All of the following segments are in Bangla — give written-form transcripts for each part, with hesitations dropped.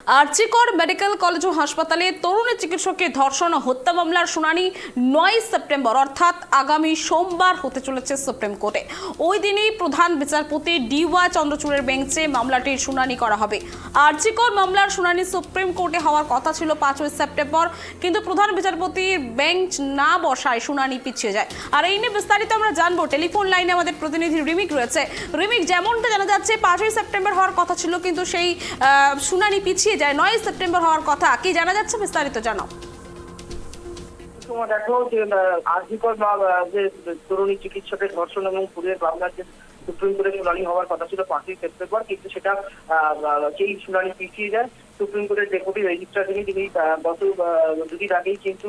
আরজিকর মেডিকেল কলেজ ও হাসপাতালে তরুণী চিকিৎসকের ধর্ষণ ও হত্যা মামলার শুনানি 9 সেপ্টেম্বর অর্থাৎ আগামী সোমবার হতে চলেছে সুপ্রিম কোর্টে। ওই দিনই প্রধান বিচারপতি ডিওয়াই চন্দ্রচূড়ের বেঞ্চে মামলাটির শুনানি করা হবে। আরজিকর মামলার শুনানি সুপ্রিম কোর্টে হওয়ার কথা ছিল 5 সেপ্টেম্বর, কিন্তু প্রধান বিচারপতির বেঞ্চ না বসায় শুনানি পিছিয়ে যায়। আর এই নিয়ে বিস্তারিত আমরা জানবো। টেলিফোন লাইনে আমাদের প্রতিনিধি রিমিক রয়েছে। রিমিক, যেমনটা জানা যাচ্ছে 5 সেপ্টেম্বর হওয়ার কথা ছিল, কিন্তু সেই শুনানি পিছিয়ে যায়, 9 সেপ্টেম্বর হওয়ার কথা। কি জানা যাচ্ছে, বিস্তারিত জানাও। তোমার দেখো যে আরজিকর যে তরুণী চিকিৎসকের ধর্ষণ এবং খুনের মামলার যে সুপ্রিম কোর্টে শুনানি হওয়ার কথা ছিল 5 সেপ্টেম্বর, কিন্তু সেটা সেই শুনানি পিছিয়ে যায়। সুপ্রিম কোর্টের ডেপুটি রেজিস্ট্রার তিনি গত দুদিন আগেই কিন্তু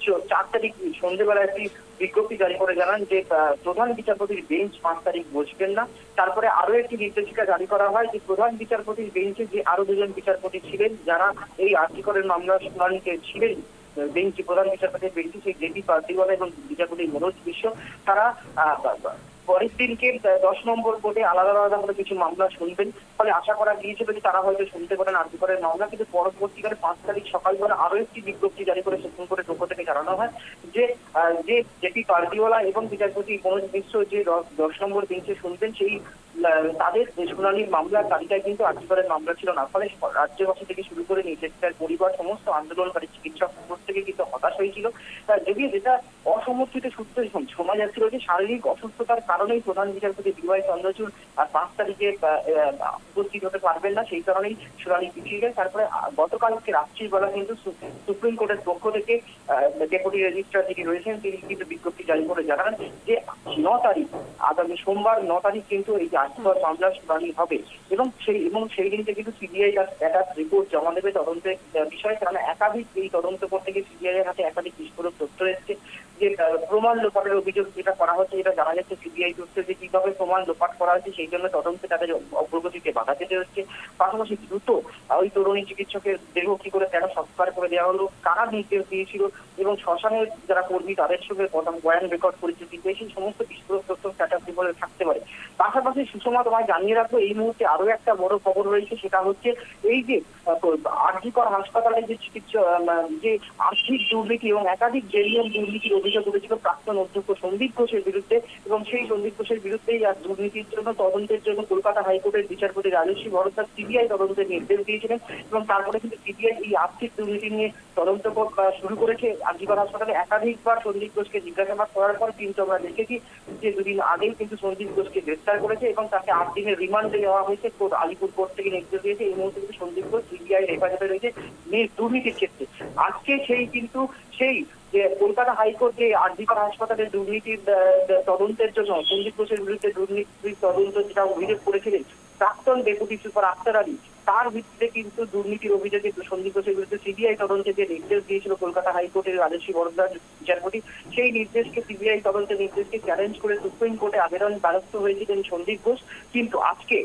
4 তারিখ সন্ধ্যেবেলা একটি বিজ্ঞপ্তি জারি করে জানান যে প্রধান বিচারপতির বেঞ্চ 5 তারিখ বসবেন না। তারপরে আরো একটি নির্দেশিকা জারি করা হয় যে প্রধান বিচারপতির বেঞ্চে যে আরো দুজন বিচারপতি ছিলেন যারা এই আরজিকরের মামলার শুনানিতে ছিলেন বেঞ্চ, প্রধান বিচারপতির বেঞ্চে সেই জেপি পার্দিওয়ালা এবং বিচারপতি মনোজ বিশ্ব, তারা পরের দিনকে 10 নম্বর কোর্টে আলাদা আলাদা করে কিছু মামলা শুনবেন। ফলে আশা করা গিয়েছিল যে তারা হয়তো শুনতে পারেন আরজিকরের মামলা, কিন্তু পরবর্তীকালে 5 তারিখ সকালবেলা আরো একটি বিজ্ঞপ্তি জারি করে সুপ্রিম কোর্টের পক্ষ থেকে জানানো হয় যে জেপি পার্দিওয়ালা এবং বিচারপতি মনোজ মিশ্র যে 10 নম্বর বেঞ্চে শুনবেন সেই তাদের শুনানির মামলার তালিকায় কিন্তু আরজিকরের মামলা ছিল না। ফলে রাজ্যবাসী থেকে শুরু করে নির্যাতিতার পরিবার, সমস্ত আন্দোলনকারী চিকিৎসক থেকে কিন্তু হতাশ হয়েছিল। যদিও যেটা অসমর্থিত সূত্রে শোনা যাচ্ছিল যে শারীরিক অসুস্থতার কারণেই প্রধান বিচারপতি ডিওয়াই চন্দ্রচূড় 5 তারিখে উপস্থিত হতে পারবেন না, সেই কারণেই শুনানি পিছিয়ে যায়। তারপরে গতকালকে রাত্রির বেলা কিন্তু সুপ্রিম কোর্টের পক্ষ থেকে ডেপুটি রেজিস্ট্রার যিনি রয়েছেন তিনি কিন্তু বিজ্ঞপ্তি জারি করে জানান যে 9 তারিখ আগামী সোমবার 9 তারিখ কিন্তু এই আরজিকর মামলার শুনানি হবে এবং সেই দিনকে কিন্তু সিবিআই একটা রিপোর্ট জমা দেবে তদন্তের বিষয়ে। কারণ একাধিক এই তদন্ত করতে গিয়ে সিবিআই এর হাতে একাধিক বিস্ফোরক তথ্য এসেছে যে প্রমাণ লোপাটের অভিযোগ যেটা করা হচ্ছে, এটা জানা যাচ্ছে সিবিআই তথ্যে যে কিভাবে প্রমাণ লোপাট করা হয়েছে সেই জন্য তদন্তে তাদের অগ্রগতিতে বাধা দিতে হচ্ছে। পাশাপাশি দ্রুত ওই তরুণী চিকিৎসকের দেহ কি করে কেন সংস্কার করে দেওয়া হলো, কারা নির্দেশ দিয়েছিল এবং শ্মশানের যারা কর্মী তাদের সঙ্গে বয়ান রেকর্ড করেছে, কিন্তু এই সমস্ত বিস্ফোরক তথ্য স্ট্যাটাস রিপোর্টে থাকতে পারে। পাশাপাশি সুষমা তোমায় জানিয়ে রাখবো এই মুহূর্তে আরো একটা বড় খবর রয়েছে, সেটা হচ্ছে এই যে আরজিকর হাসপাতালে যে যে আর্থিক দুর্নীতি এবং একাধিক জেরিয়াম দুর্নীতির অভিযোগ উঠেছিল প্রাক্তন অধ্যক্ষ সন্দীপ ঘোষের বিরুদ্ধে, এবং সেই সন্দীপ ঘোষের বিরুদ্ধেই আর দুর্নীতির জন্য তদন্তের জন্য কলকাতা হাইকোর্টের বিচারপতি রাজস্বী ভরদ্বাজ সিবিআই তদন্তের নির্দেশ দিয়েছিলেন এবং তারপরে কিন্তু সিবিআই এই আর্থিক দুর্নীতি নিয়ে তদন্ত শুরু করেছে। আরজিকর হাসপাতালে একাধিকবার সন্দীপ ঘোষকে জিজ্ঞাসাবাদ করার পর কিন্তু আমরা দেখেছি যে দুদিন আগেই কিন্তু সন্দীপ ঘোষকে গ্রেফতার করেছে এবং তাকে 8 দিনের রিমান্ডে নেওয়া হয়েছে। আলিপুর কোর্ট থেকে নির্দেশ দিয়েছে। এই মুহূর্তে কিন্তু সন্দীপ ঘোষ সিবিআই হেফাজতে রয়েছে দুর্নীতির ক্ষেত্রে। আজকে সেই যে কলকাতা হাইকোর্ট যে আরজিকর হাসপাতালের দুর্নীতির তদন্তের জন্য সন্দীপ ঘোষের বিরুদ্ধে দুর্নীতির তদন্ত যেটা অভিযোগ করেছিলেন প্রাক্তন ডেপুটি সুপার আক্তার আলী, তার ভিত্তিতে কিন্তু দুর্নীতির অভিযোগে সন্দীপ ঘোষের বিরুদ্ধে সিবিআই তদন্তে যে নির্দেশ দিয়েছিল কলকাতা হাইকোর্টের রাজস্বী ভরদ্বাজ বিচারপতি, সেই নির্দেশকে সিবিআই তদন্তের নির্দেশকে চ্যালেঞ্জ করে সুপ্রিম কোর্টে আবেদন দ্বারস্থ হয়েছিলেন সন্দীপ ঘোষ। কিন্তু আজকে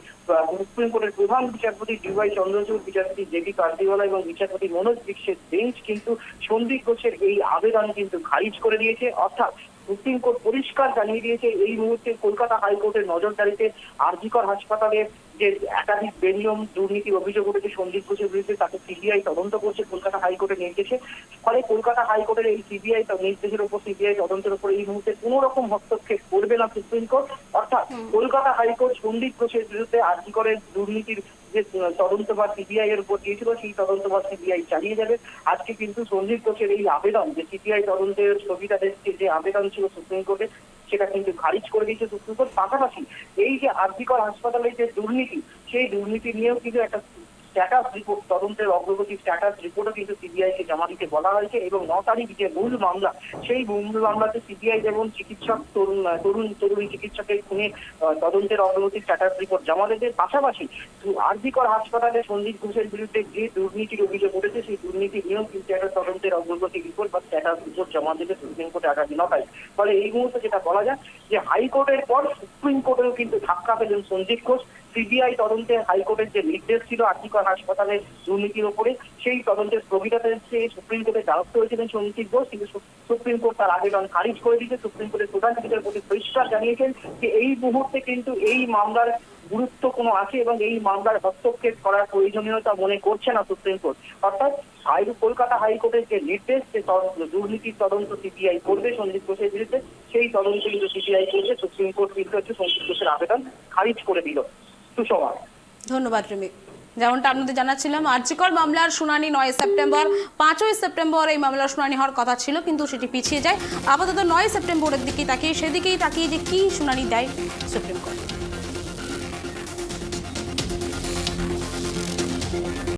সুপ্রিম কোর্টের প্রধান বিচারপতি ডিওয়াই চন্দ্রচূড়, বিচারপতি জেপি পার্দিওয়ালা এবং বিচারপতি মনোজ বিশ্বের বেঞ্চ কিন্তু সন্দীপ ঘোষের এই আবেদন কিন্তু খারিজ করে দিয়েছে। অর্থাৎ সুপ্রিম কোর্ট পরিষ্কার জানিয়ে দিয়েছে এই মুহূর্তে কলকাতা হাইকোর্টের নজরদারিতে আরজিকর হাসপাতালে যে একাধিক বেনিয়ম দুর্নীতির অভিযোগ উঠেছে সন্দীপ ঘোষের বিরুদ্ধে, তাকে সিবিআই তদন্ত করছে কলকাতা হাইকোর্টের নির্দেশে। ফলে কলকাতা হাইকোর্টের এই সিবিআই নির্দেশের উপর, সিবিআই তদন্তের উপর এই মুহূর্তে কোন রকম হস্তক্ষেপ করবে না সুপ্রিম কোর্ট। অর্থাৎ কলকাতা হাইকোর্ট সন্দীপ ঘোষের বিরুদ্ধে আরজিকরের দুর্নীতির যে তদন্তভার সিবিআই এর উপর দিয়েছিল সেই তদন্তভার সিবিআই চালিয়ে যাবে। আজকে কিন্তু সন্দীপ ঘোষের এই আবেদন যে সিবিআই তদন্তের সুবিধা দিচ্ছে যে আবেদন ছিল সুপ্রিম কোর্টে, সেটা কিন্তু খারিজ করে দিয়েছে সুপ্রিম কোর্ট। পাশাপাশি এই যে আরজিকর হাসপাতালে যে দুর্নীতি, সেই দুর্নীতি নিয়েও কিন্তু একটা স্ট্যাটাস রিপোর্ট, তদন্তের অগ্রগতি স্ট্যাটাস রিপোর্টও কিন্তু সিবিআই কে জমা দিতে বলা হয়েছে। এবং 9 তারিখ যে মূল মামলা, সেই মূল মামলাতে সিবিআই যেমন চিকিৎসক তরুণী চিকিৎসকের খুনে তদন্তের অগ্রগতি স্ট্যাটাস রিপোর্ট জমা দেবে। পাশাপাশি আরজিকর হাসপাতালে সন্দীপ ঘোষের বিরুদ্ধে যে দুর্নীতির অভিযোগ উঠেছে সেই দুর্নীতি নিয়েও কিন্তু একটা তদন্তের অগ্রগতি রিপোর্ট বা স্ট্যাটাস রিপোর্ট জমা দেবে সুপ্রিম কোর্টে আগামী 9 তারিখ। ফলে এই মুহূর্তে যেটা বলা যায় যে হাইকোর্টের পর সুপ্রিম কোর্টেও কিন্তু ধাক্কা পেলেন সন্দীপ ঘোষ। সিবিআই তদন্তে হাইকোর্টের যে নির্দেশ ছিল আরজিকর হাসপাতালে দুর্নীতির উপরে, সেই তদন্তের স্থগিতাতে সুপ্রিম কোর্টে দ্বারস্থ হয়েছিলেন সন্দীপ ঘোষ, কিন্তু সুপ্রিম কোর্ট তার আবেদন খারিজ করে দিয়েছে। সুপ্রিম কোর্টের প্রধান বিচারপতি পরিষ্কার জানিয়েছেন যে এই মুহূর্তে কিন্তু এই মামলার গুরুত্ব কোনো আছে এবং এই মামলার হস্তক্ষেপ করার প্রয়োজনীয়তা মনে করছে না সুপ্রিম কোর্ট। অর্থাৎ কলকাতা হাইকোর্টের যে নির্দেশ, যে দুর্নীতির তদন্ত সিবিআই করবে সন্দীপ ঘোষের বিরুদ্ধে, সেই তদন্ত কিন্তু সিবিআই করবে। সুপ্রিম কোর্ট কিন্তু হচ্ছে সন্দীপ ঘোষের আবেদন খারিজ করে দিল। সুষমা। ধন্যবাদ রিমি। যেমনটা আপনাদের জানাচ্ছিলাম, আরজিকর মামলার শুনানি 9 সেপ্টেম্বর, 5ই সেপ্টেম্বর এই মামলার শুনানি হওয়ার কথা ছিল, কিন্তু সেটি পিছিয়ে যায়। আপাতত 9 সেপ্টেম্বরের দিকেই তাকিয়ে, সেদিকেই তাকিয়ে যে কি শুনানি দেয় সুপ্রিম কোর্ট।